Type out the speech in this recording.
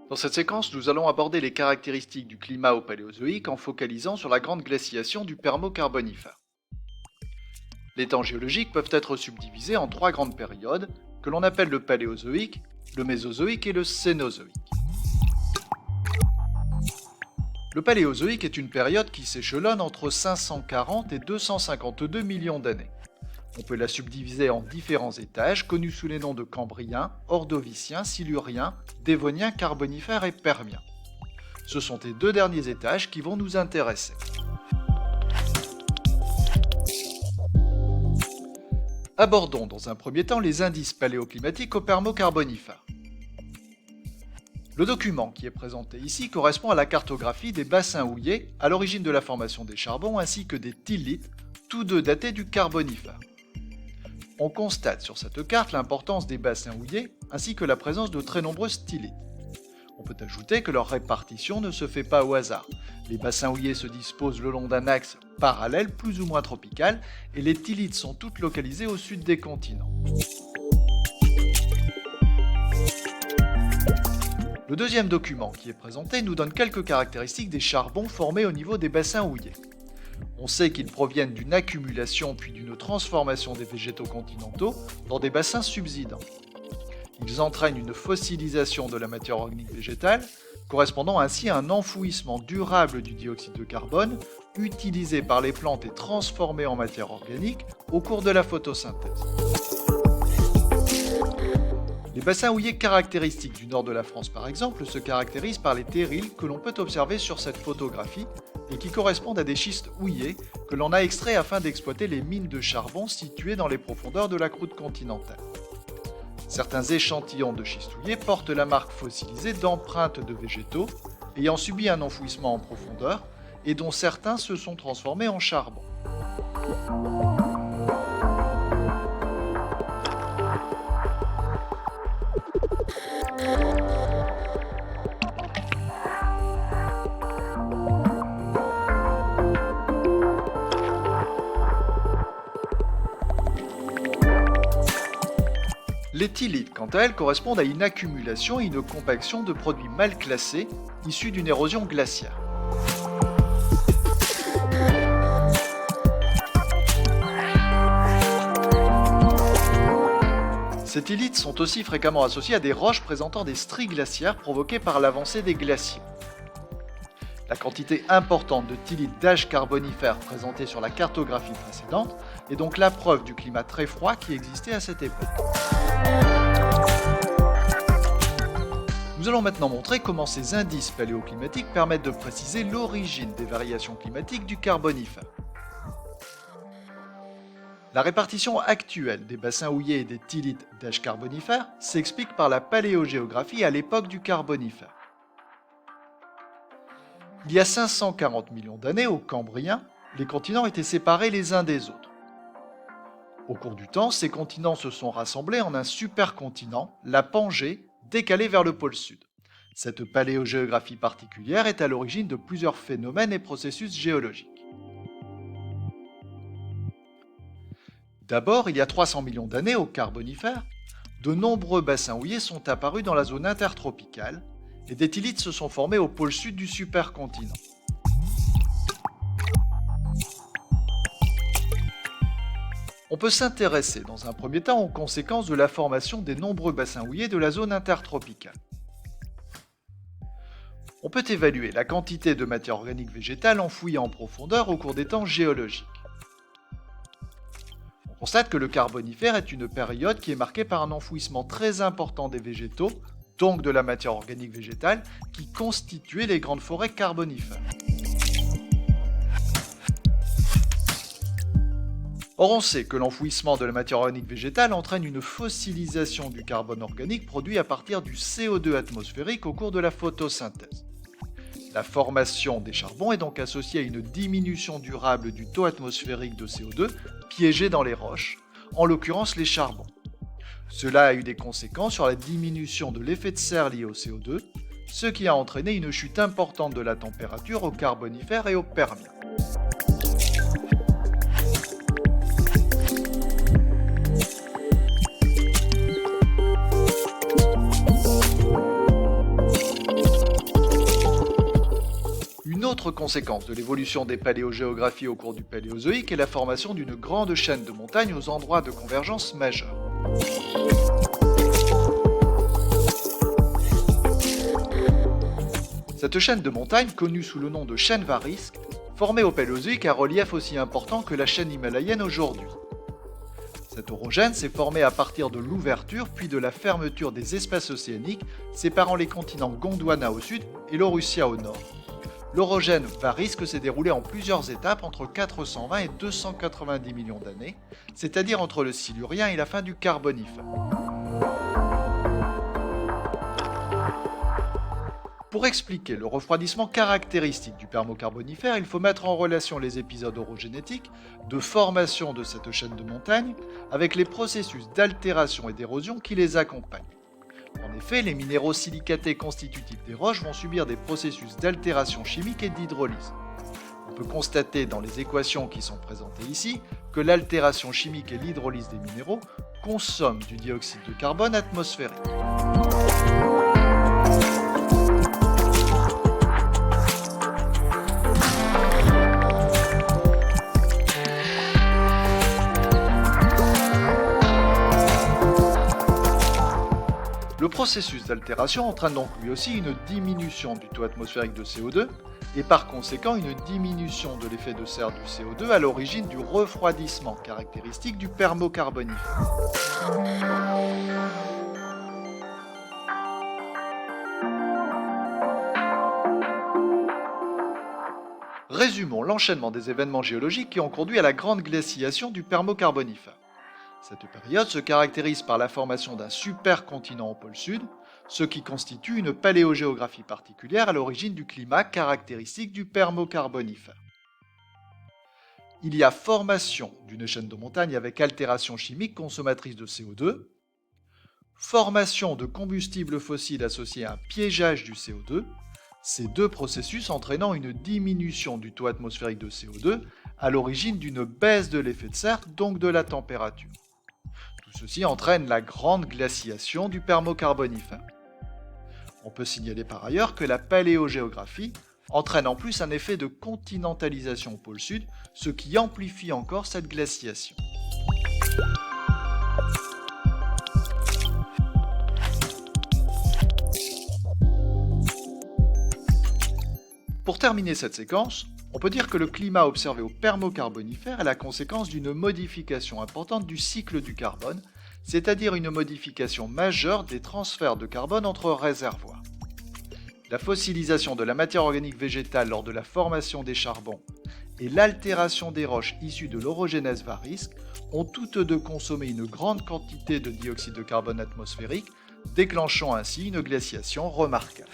Dans cette séquence, nous allons aborder les caractéristiques du climat au Paléozoïque en focalisant sur la grande glaciation du Permo-Carbonifère. Les temps géologiques peuvent être subdivisés en trois grandes périodes que l'on appelle le Paléozoïque, le Mésozoïque et le Cénozoïque. Le Paléozoïque est une période qui s'échelonne entre 540 et 252 millions d'années. On peut la subdiviser en différents étages connus sous les noms de Cambrien, Ordovicien, Silurien, Dévonien, Carbonifère et Permien. Ce sont ces deux derniers étages qui vont nous intéresser. Abordons dans un premier temps les indices paléoclimatiques au Permo-Carbonifère. Le document qui est présenté ici correspond à la cartographie des bassins houillers à l'origine de la formation des charbons ainsi que des tylites, tous deux datés du Carbonifère. On constate sur cette carte l'importance des bassins houillers ainsi que la présence de très nombreux stylites. On peut ajouter que leur répartition ne se fait pas au hasard. Les bassins houillers se disposent le long d'un axe parallèle plus ou moins tropical et les tylites sont toutes localisées au sud des continents. Le deuxième document qui est présenté nous donne quelques caractéristiques des charbons formés au niveau des bassins houillers. On sait qu'ils proviennent d'une accumulation puis d'une transformation des végétaux continentaux dans des bassins subsidants. Ils entraînent une fossilisation de la matière organique végétale, correspondant ainsi à un enfouissement durable du dioxyde de carbone, utilisé par les plantes et transformé en matière organique au cours de la photosynthèse. Les bassins houillers caractéristiques du nord de la France par exemple se caractérisent par les terrils que l'on peut observer sur cette photographie et qui correspondent à des schistes houillés que l'on a extraits afin d'exploiter les mines de charbon situées dans les profondeurs de la croûte continentale. Certains échantillons de schistes houillés portent la marque fossilisée d'empreintes de végétaux ayant subi un enfouissement en profondeur et dont certains se sont transformés en charbon. Les tylites, quant à elles, correspondent à une accumulation et une compaction de produits mal classés issus d'une érosion glaciaire. Ces tylites sont aussi fréquemment associés à des roches présentant des stries glaciaires provoquées par l'avancée des glaciers. La quantité importante de tylites d'âge carbonifère présentée sur la cartographie précédente est donc la preuve du climat très froid qui existait à cette époque. Nous allons maintenant montrer comment ces indices paléoclimatiques permettent de préciser l'origine des variations climatiques du Carbonifère. La répartition actuelle des bassins houillers et des tylites d'âge carbonifère s'explique par la paléogéographie à l'époque du Carbonifère. Il y a 540 millions d'années, au Cambrien, les continents étaient séparés les uns des autres. Au cours du temps, ces continents se sont rassemblés en un supercontinent, la Pangée, décalé vers le pôle sud. Cette paléogéographie particulière est à l'origine de plusieurs phénomènes et processus géologiques. D'abord, il y a 300 millions d'années, au Carbonifère, de nombreux bassins houillers sont apparus dans la zone intertropicale et des tylites se sont formés au pôle sud du supercontinent. On peut s'intéresser dans un premier temps aux conséquences de la formation des nombreux bassins houillers de la zone intertropicale. On peut évaluer la quantité de matière organique végétale enfouie en profondeur au cours des temps géologiques. On constate que le Carbonifère est une période qui est marquée par un enfouissement très important des végétaux, donc de la matière organique végétale, qui constituait les grandes forêts carbonifères. Or, on sait que l'enfouissement de la matière organique végétale entraîne une fossilisation du carbone organique produit à partir du CO2 atmosphérique au cours de la photosynthèse. La formation des charbons est donc associée à une diminution durable du taux atmosphérique de CO2 piégé dans les roches, en l'occurrence les charbons. Cela a eu des conséquences sur la diminution de l'effet de serre lié au CO2, ce qui a entraîné une chute importante de la température au Carbonifère et au Permien. autre conséquence de l'évolution des paléogéographies au cours du Paléozoïque est la formation d'une grande chaîne de montagnes aux endroits de convergence majeurs. Cette chaîne de montagnes, connue sous le nom de chaîne Varisque, formait au Paléozoïque un relief aussi important que la chaîne himalayenne aujourd'hui. Cet orogène s'est formé à partir de l'ouverture puis de la fermeture des espaces océaniques séparant les continents Gondwana au sud et l'Eurussia au nord. L'orogène Varisque s'est déroulé en plusieurs étapes entre 420 et 290 millions d'années, c'est-à-dire entre le Silurien et la fin du Carbonifère. Pour expliquer le refroidissement caractéristique du Permo-Carbonifère, il faut mettre en relation les épisodes orogénétiques de formation de cette chaîne de montagnes avec les processus d'altération et d'érosion qui les accompagnent. En effet, les minéraux silicatés constitutifs des roches vont subir des processus d'altération chimique et d'hydrolyse. On peut constater dans les équations qui sont présentées ici que l'altération chimique et l'hydrolyse des minéraux consomment du dioxyde de carbone atmosphérique. Le processus d'altération entraîne donc lui aussi une diminution du taux atmosphérique de CO2 et par conséquent une diminution de l'effet de serre du CO2 à l'origine du refroidissement caractéristique du Permo-Carbonifère. Résumons l'enchaînement des événements géologiques qui ont conduit à la grande glaciation du Permo-Carbonifère. Cette période se caractérise par la formation d'un supercontinent au pôle sud, ce qui constitue une paléogéographie particulière à l'origine du climat caractéristique du Permo-Carbonifère. Il y a formation d'une chaîne de montagnes avec altération chimique consommatrice de CO2, formation de combustibles fossiles associés à un piégeage du CO2, ces deux processus entraînant une diminution du taux atmosphérique de CO2 à l'origine d'une baisse de l'effet de serre, donc de la température. Tout ceci entraîne la grande glaciation du Permo-Carbonifère. On peut signaler par ailleurs que la paléogéographie entraîne en plus un effet de continentalisation au pôle sud, ce qui amplifie encore cette glaciation. Pour terminer cette séquence, on peut dire que le climat observé au Permo-Carbonifère est la conséquence d'une modification importante du cycle du carbone, c'est-à-dire une modification majeure des transferts de carbone entre réservoirs. La fossilisation de la matière organique végétale lors de la formation des charbons et l'altération des roches issues de l'orogénèse varisque ont toutes deux consommé une grande quantité de dioxyde de carbone atmosphérique, déclenchant ainsi une glaciation remarquable.